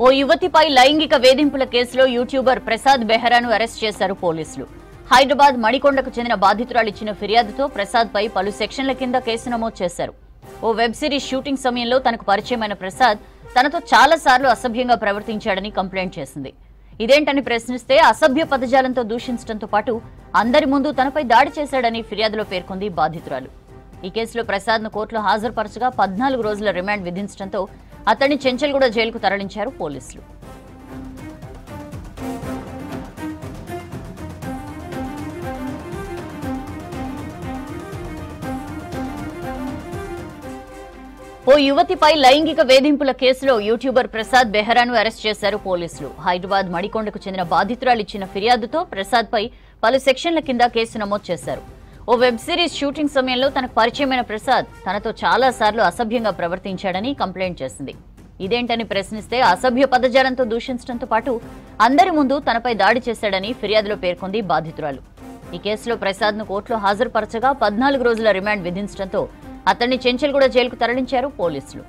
ఓ యువతిపై లైంగిక వేధింపుల కేసులో యూట్యూబర్ ప్రసాద్ బెహరాను అరెస్ట్ చేశారు పోలీసులు. హైదరాబాద్ మణికొండకు చెందిన బాధితురాలు ఇచ్చిన ఫిర్యాదుతో ప్రసాద్ పై పలు సెక్షన్ల కింద కేసు నమోదు చేశారు. ఓ వెబ్ సిరీస్ షూటింగ్ సమయంలో తనకు పరిచయమైన ప్రసాద్ తనతో చాలా సార్లు అసభ్యంగా ప్రవర్తించాడని కంప్లైంట్ చేసింది. ఇదేంటని ప్రశ్నిస్తే అసభ్య పదజాలంతో దూషించడంతో పాటు అందరి ముందు తనపై దాడి చేశాడని ఫిర్యాదులో పేర్కొంది బాధితురాలు. ఈ కేసులో ప్రసాద్ ను కోర్టులో హాజరుపరచగా 14 రోజుల రిమాండ్ విధించడంతో అతన్ని చెంచల్గూడ జైలుకు తరలించారు పోలీసులు. ఓ యువతిపై లైంగిక వేధింపుల కేసులో యూట్యూబర్ ప్రసాద్ బెహరాను అరెస్ట్ చేశారు పోలీసులు. హైదరాబాద్ మణికొండకు చెందిన బాధితురాలు ఇచ్చిన ఫిర్యాదుతో ప్రసాద్ పై పలు సెక్షన్ల కింద కేసు నమోదు చేశారు. ఓ వెబ్ సిరీస్ షూటింగ్ సమయంలో తనకు పరిచయమైన ప్రసాద్ తనతో చాలా సార్లు అసభ్యంగా ప్రవర్తించాడని కంప్లైంట్ చేసింది. ఇదేంటని ప్రశ్నిస్తే అసభ్య పదజాలంతో దూషించడంతో పాటు అందరి ముందు తనపై దాడి చేశాడని ఫిర్యాదులో పేర్కొంది బాధితురాలు. ఈ కేసులో ప్రసాద్ ను కోర్టులో హాజరుపరచగా 14 రోజుల రిమాండ్ విధించడంతో అతన్ని చెంచల్గూడ జైలుకు తరలించారు పోలీసులు.